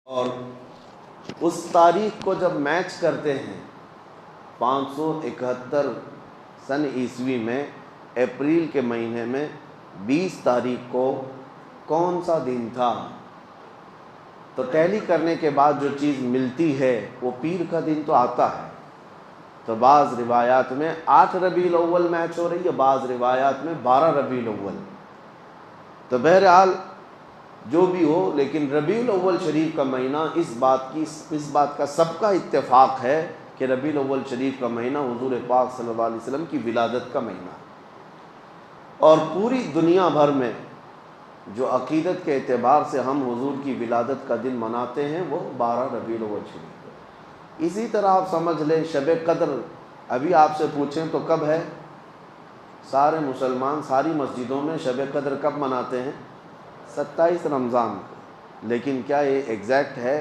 اور اس تاریخ کو جب میچ کرتے ہیں 571 سن عیسوی میں اپریل کے مہینے میں 20 تاریخ کو کون سا دن تھا، تو ٹیلی کرنے کے بعد جو چیز ملتی ہے وہ پیر کا دن تو آتا ہے۔ تو بعض روایات میں 8 ربیع الاول میچ ہو رہی ہے، بعض روایات میں 12 ربیع الاول۔ تو بہرحال جو بھی ہو، لیکن ربیع الاول شریف کا مہینہ اس بات کا سب کا اتفاق ہے کہ ربیع الاول شریف کا مہینہ حضور پاک صلی اللہ علیہ وسلم کی ولادت کا مہینہ ہے۔ اور پوری دنیا بھر میں جو عقیدت کے اعتبار سے ہم حضور کی ولادت کا دن مناتے ہیں وہ 12 ربیع الاول شریف ہے۔ اسی طرح آپ سمجھ لیں شب قدر ابھی آپ سے پوچھیں تو کب ہے؟ سارے مسلمان ساری مسجدوں میں شب قدر کب مناتے ہیں؟ 27 رمضان کو۔ لیکن کیا یہ ایگزیکٹ ہے؟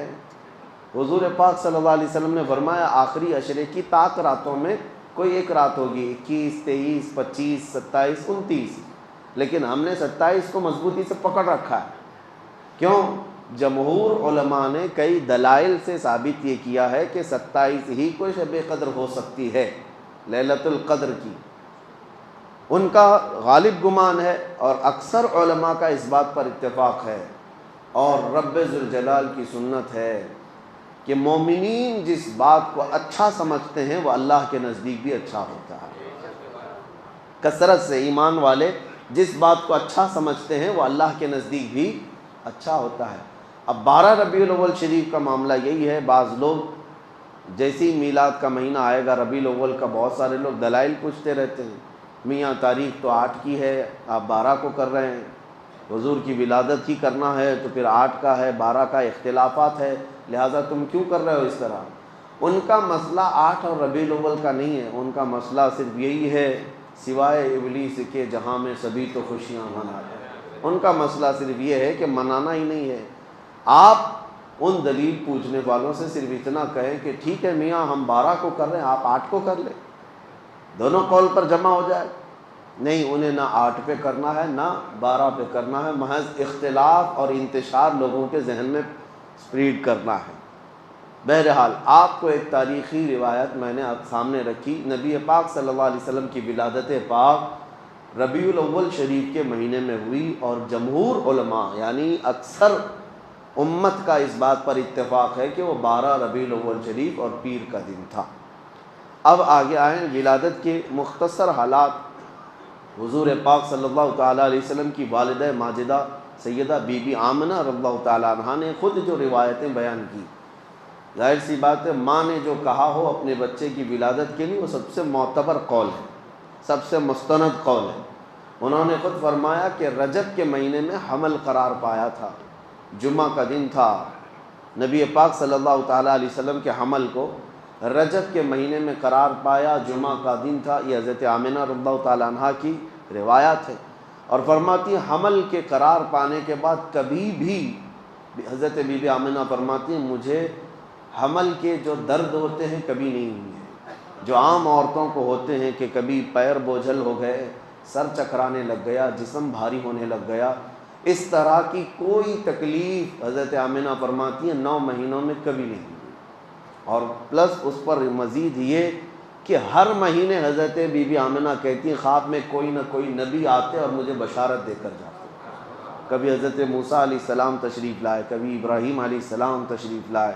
حضور پاک صلی اللہ علیہ وسلم نے فرمایا آخری عشرے کی طاق راتوں میں کوئی ایک رات ہوگی، 21، 23، 25، 27، 29، لیکن ہم نے 27 کو مضبوطی سے پکڑ رکھا ہے۔ کیوں؟ جمہور علماء نے کئی دلائل سے ثابت یہ کیا ہے کہ 27 ہی کو شب قدر ہو سکتی ہے، لیلۃ القدر کی، ان کا غالب گمان ہے، اور اکثر علماء کا اس بات پر اتفاق ہے، اور رب ذوالجلال کی سنت ہے کہ مومنین جس بات کو اچھا سمجھتے ہیں وہ اللہ کے نزدیک بھی اچھا ہوتا ہے۔ کثرت سے ایمان والے جس بات کو اچھا سمجھتے ہیں وہ اللہ کے نزدیک بھی اچھا ہوتا ہے۔ اب 12 ربیع الاول شریف کا معاملہ یہی ہے، بعض لوگ جیسی میلاد کا مہینہ آئے گا ربیع الاول کا، بہت سارے لوگ دلائل پوچھتے رہتے ہیں، میاں تاریخ تو 8 کی ہے، آپ 12 کو کر رہے ہیں، حضور کی ولادت ہی کرنا ہے تو پھر 8 کا ہے، 12 کا اختلافات ہے، لہٰذا تم کیوں کر رہے ہو اس طرح؟ ان کا مسئلہ 8 اور ربیع الاول کا نہیں ہے، ان کا مسئلہ صرف یہی ہے سوائے ابلیس کے جہاں میں سبھی تو خوشیاں مناتے ہیں، ان کا مسئلہ صرف یہ ہے کہ منانا ہی نہیں ہے۔ آپ ان دلیل پوچھنے والوں سے صرف اتنا کہیں کہ ٹھیک ہے میاں ہم 12 کو کر رہے ہیں، آپ 8 کو کر لیں، دونوں قول پر جمع ہو جائے۔ نہیں، انہیں نہ 8 پہ کرنا ہے نہ 12 پہ کرنا ہے، محض اختلاف اور انتشار لوگوں کے ذہن میں سپریڈ کرنا ہے۔ بہرحال آپ کو ایک تاریخی روایت میں نے آپ سامنے رکھی، نبی پاک صلی اللہ علیہ وسلم کی ولادت پاک ربیع الاول شریف کے مہینے میں ہوئی، اور جمہور علماء یعنی اکثر امت کا اس بات پر اتفاق ہے کہ وہ 12 ربیع الاول شریف اور پیر کا دن تھا۔ اب آگے آئیں ولادت کے مختصر حالات۔ حضور پاک صلی اللہ تعالیٰ علیہ وسلم کی والدہ ماجدہ سیدہ بی بی آمنہ رضی اللہ تعالیٰ عنہا نے خود جو روایتیں بیان کی، ظاہر سی بات ہے ماں نے جو کہا ہو اپنے بچے کی ولادت کے لیے وہ سب سے معتبر قول ہے، سب سے مستند قول ہے۔ انہوں نے خود فرمایا کہ رجب کے مہینے میں حمل قرار پایا تھا، جمعہ کا دن تھا، نبی پاک صلی اللہ تعالیٰ علیہ وسلم کے حمل کو رجب کے مہینے میں قرار پایا، جمعہ کا دن تھا۔ یہ حضرت آمنہ رضی اللہ تعالیٰ عنہا کی روایات ہے، اور فرماتی ہیں حمل کے قرار پانے کے بعد کبھی بھی حضرت بی بی آمنہ فرماتی ہیں مجھے حمل کے جو درد ہوتے ہیں کبھی نہیں ہوئے، جو عام عورتوں کو ہوتے ہیں کہ کبھی پیر بوجھل ہو گئے، سر چکرانے لگ گیا، جسم بھاری ہونے لگ گیا، اس طرح کی کوئی تکلیف حضرت آمنہ فرماتی ہیں 9 مہینوں میں کبھی نہیں ہوئی۔ اور پلس اس پر مزید یہ کہ ہر مہینے حضرت بی بی آمنہ کہتی ہیں خواب میں کوئی نہ کوئی نبی آتے اور مجھے بشارت دے کر جاتے، کبھی حضرت موسیٰ علیہ السلام تشریف لائے، کبھی ابراہیم علیہ السلام تشریف لائے،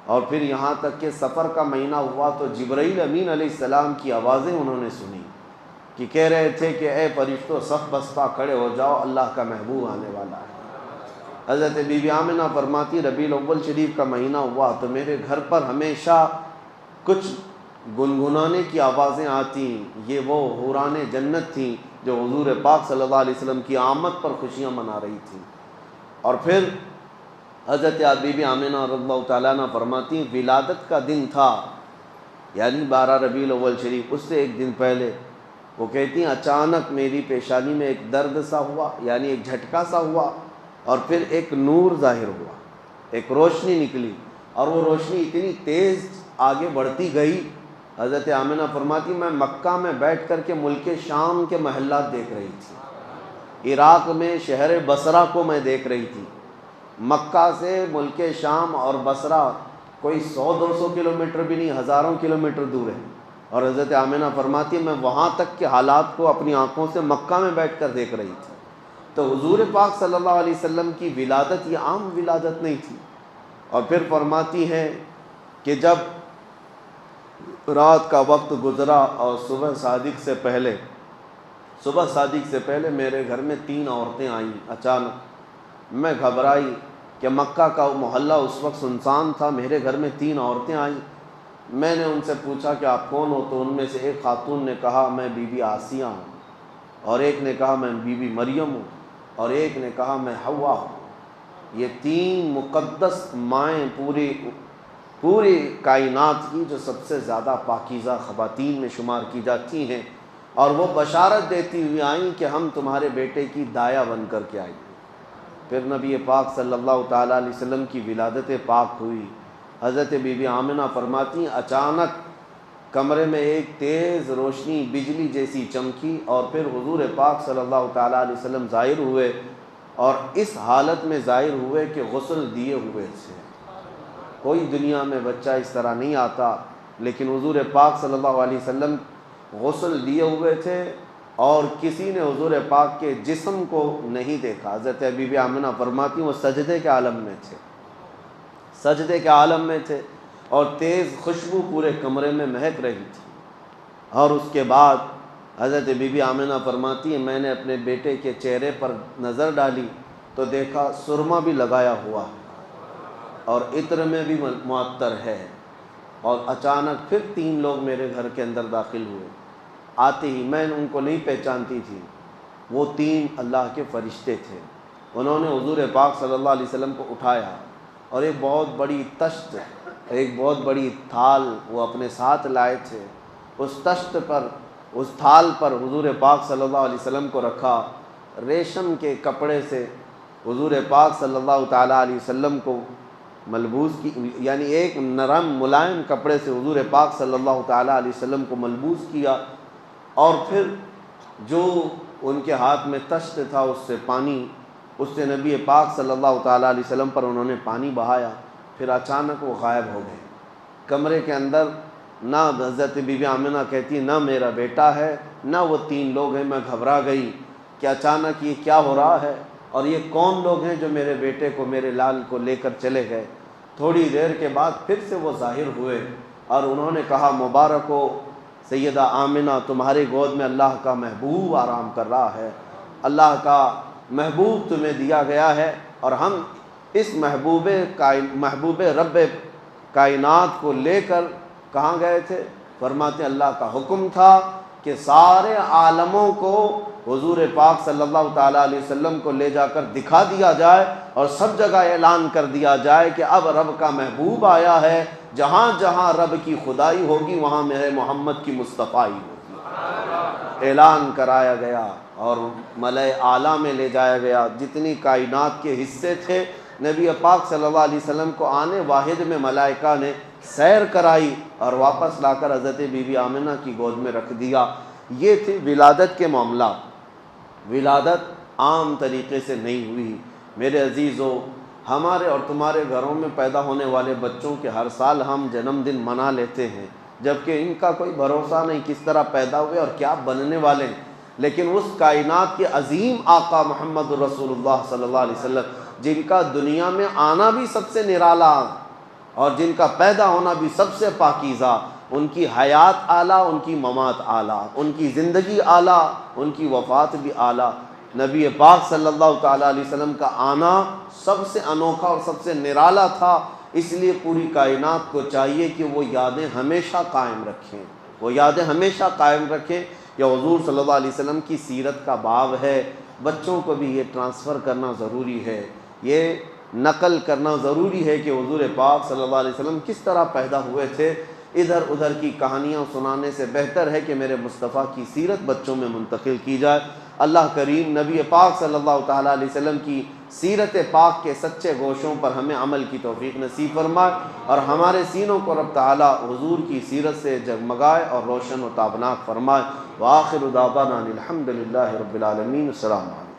اور پھر یہاں تک کہ سفر کا مہینہ ہوا تو جبرائیل امین علیہ السلام کی آوازیں انہوں نے سنی کہ کہہ رہے تھے کہ اے فرشتوں صف بستہ کھڑے ہو جاؤ، اللہ کا محبوب آنے والا ہے۔ حضرت بی بی آمنہ فرماتی ربیع الاول شریف کا مہینہ ہوا تو میرے گھر پر ہمیشہ کچھ گنگنانے کی آوازیں آتی، یہ وہ حوران جنت تھیں جو حضور پاک صلی اللہ علیہ وسلم کی آمد پر خوشیاں منا رہی تھیں۔ اور پھر حضرت بی بی آمنہ رضی اللہ تعالیٰ عنہ فرماتی ہیں ولادت کا دن تھا، یعنی 12 ربیع الاول شریف، اس سے ایک دن پہلے وہ کہتی ہیں اچانک میری پیشانی میں ایک درد سا ہوا، یعنی ایک جھٹکا سا ہوا، اور پھر ایک نور ظاہر ہوا، ایک روشنی نکلی، اور وہ روشنی اتنی تیز آگے بڑھتی گئی۔ حضرت آمنہ فرماتی میں مکہ میں بیٹھ کر کے ملک شام کے محلات دیکھ رہی تھی، عراق میں شہر بصرہ کو میں دیکھ رہی تھی، مکہ سے ملک شام اور بصرہ کوئی 100-200 کلومیٹر بھی نہیں، ہزاروں کلومیٹر دور ہے، اور حضرت آمنہ فرماتی ہے میں وہاں تک کے حالات کو اپنی آنکھوں سے مکہ میں بیٹھ کر دیکھ رہی تھی۔ تو حضور پاک صلی اللہ علیہ وسلم کی ولادت یہ عام ولادت نہیں تھی۔ اور پھر فرماتی ہیں کہ جب رات کا وقت گزرا اور صبح صادق سے پہلے میرے گھر میں 3 عورتیں آئیں اچانک۔ میں گھبرائی کہ مکہ کا محلہ اس وقت سنسان تھا، میرے گھر میں 3 عورتیں آئیں۔ میں نے ان سے پوچھا کہ آپ کون ہو؟ تو ان میں سے ایک خاتون نے کہا میں بی بی آسیہ ہوں، اور ایک نے کہا میں بی بی مریم ہوں، اور ایک نے کہا میں حوا ہوں۔ یہ 3 مقدس مائیں پوری کائنات کی جو سب سے زیادہ پاکیزہ خواتین میں شمار کی جاتی ہیں، اور وہ بشارت دیتی ہوئی آئیں کہ ہم تمہارے بیٹے کی دایا بن کر کے آئیں۔ پھر نبی پاک صلی اللہ تعالیٰ علیہ وسلم کی ولادت پاک ہوئی۔ حضرت بی بی آمنہ فرماتی ہیں اچانک کمرے میں ایک تیز روشنی بجلی جیسی چمکی، اور پھر حضور پاک صلی اللہ تعالیٰ علیہ وسلم ظاہر ہوئے، اور اس حالت میں ظاہر ہوئے کہ غسل دیے ہوئے تھے۔ کوئی دنیا میں بچہ اس طرح نہیں آتا، لیکن حضور پاک صلی اللہ علیہ وسلم غسل دیے ہوئے تھے، اور کسی نے حضور پاک کے جسم کو نہیں دیکھا۔ حضرت بی بی آمنہ فرماتی ہیں وہ سجدے کے عالم میں تھے، اور تیز خوشبو پورے کمرے میں مہک رہی تھی۔ اور اس کے بعد حضرت بی بی آمنہ فرماتی ہیں میں نے اپنے بیٹے کے چہرے پر نظر ڈالی تو دیکھا سرما بھی لگایا ہوا ہے اور عطر میں بھی معطر ہے، اور اچانک پھر 3 لوگ میرے گھر کے اندر داخل ہوئے۔ آتے ہی میں ان کو نہیں پہچانتی تھی، وہ 3 اللہ کے فرشتے تھے۔ انہوں نے حضور پاک صلی اللہ علیہ وسلم کو اٹھایا، اور ایک بہت بڑی تشت، ایک بہت بڑی تھال وہ اپنے ساتھ لائے تھے۔ اس تھال پر حضور پاک صلی اللہ علیہ وسلم کو رکھا، ریشم کے کپڑے سے حضور پاک صلی اللہ تعالیٰ علیہ وسلم کو ملبوس کی، یعنی ایک نرم ملائم کپڑے سے حضور پاک صلی اللہ تعالیٰ علیہ وسلم کو ملبوس کیا، اور پھر جو ان کے ہاتھ میں تشت تھا اس سے نبی پاک صلی اللہ تعالیٰ علیہ وسلم پر انہوں نے پانی بہایا۔ پھر اچانک وہ غائب ہو گئے کمرے کے اندر۔ نہ حضرت بی بی آمنہ کہتی نہ میرا بیٹا ہے نہ وہ 3 لوگ ہیں۔ میں گھبرا گئی کہ اچانک یہ کیا ہو رہا ہے، اور یہ کون لوگ ہیں جو میرے بیٹے کو، میرے لال کو لے کر چلے گئے۔ تھوڑی دیر کے بعد پھر سے وہ ظاہر ہوئے، اور انہوں نے کہا مبارک ہو سیدہ آمنہ، تمہارے گود میں اللہ کا محبوب آرام کر رہا ہے، اللہ کا محبوب تمہیں دیا گیا ہے، اور ہم اس محبوب رب کائنات کو لے کر کہاں گئے تھے؟ فرماتے اللہ کا حکم تھا کہ سارے عالموں کو حضور پاک صلی اللہ تعالیٰ علیہ وسلم کو لے جا کر دکھا دیا جائے، اور سب جگہ اعلان کر دیا جائے کہ اب رب کا محبوب آیا ہے، جہاں جہاں رب کی خدائی ہوگی وہاں میرے محمد کی مصطفائی ہوگی۔ اعلان کرایا گیا اور ملأ اعلیٰ میں لے جایا گیا۔ جتنی کائنات کے حصے تھے نبی پاک صلی اللہ علیہ وسلم کو آنے واحد میں ملائکہ نے سیر کرائی، اور واپس لا کر حضرت بی بی آمنہ کی گود میں رکھ دیا۔ یہ تھی ولادت کے معاملات۔ ولادت عام طریقے سے نہیں ہوئی۔ میرے عزیزو، ہمارے اور تمہارے گھروں میں پیدا ہونے والے بچوں کے ہر سال ہم جنم دن منا لیتے ہیں، جبکہ ان کا کوئی بھروسہ نہیں کس طرح پیدا ہوئے اور کیا بننے والے ہیں۔ لیکن اس کائنات کے عظیم آقا محمد رسول اللہ صلی اللہ علیہ وسلم، جن کا دنیا میں آنا بھی سب سے نرالا اور جن کا پیدا ہونا بھی سب سے پاکیزہ، ان کی حیات اعلیٰ، ان کی ممات اعلیٰ، ان کی زندگی اعلیٰ، ان کی وفات بھی اعلیٰ، نبی پاک صلی اللہ تعالیٰ علیہ وسلم کا آنا سب سے انوکھا اور سب سے نرالا تھا۔ اس لیے پوری کائنات کو چاہیے کہ وہ یادیں ہمیشہ قائم رکھیں۔ یہ حضور صلی اللہ علیہ وسلم کی سیرت کا باب ہے۔ بچوں کو بھی یہ ٹرانسفر کرنا ضروری ہے، یہ نقل کرنا ضروری ہے کہ حضور پاک صلی اللہ علیہ وسلم کس طرح پیدا ہوئے تھے۔ ادھر ادھر کی کہانیاں سنانے سے بہتر ہے کہ میرے مصطفیٰ کی سیرت بچوں میں منتقل کی جائے۔ اللہ کریم نبی پاک صلی اللہ تعالیٰ علیہ وسلم کی سیرت پاک کے سچے گوشوں پر ہمیں عمل کی توفیق نصیب فرمائے، اور ہمارے سینوں کو رب تعالیٰ حضور کی سیرت سے جگمگائے اور روشن و تابناک فرمائے۔ وآخر دعوانا الحمد للہ رب العالمین۔ السلام علیکم۔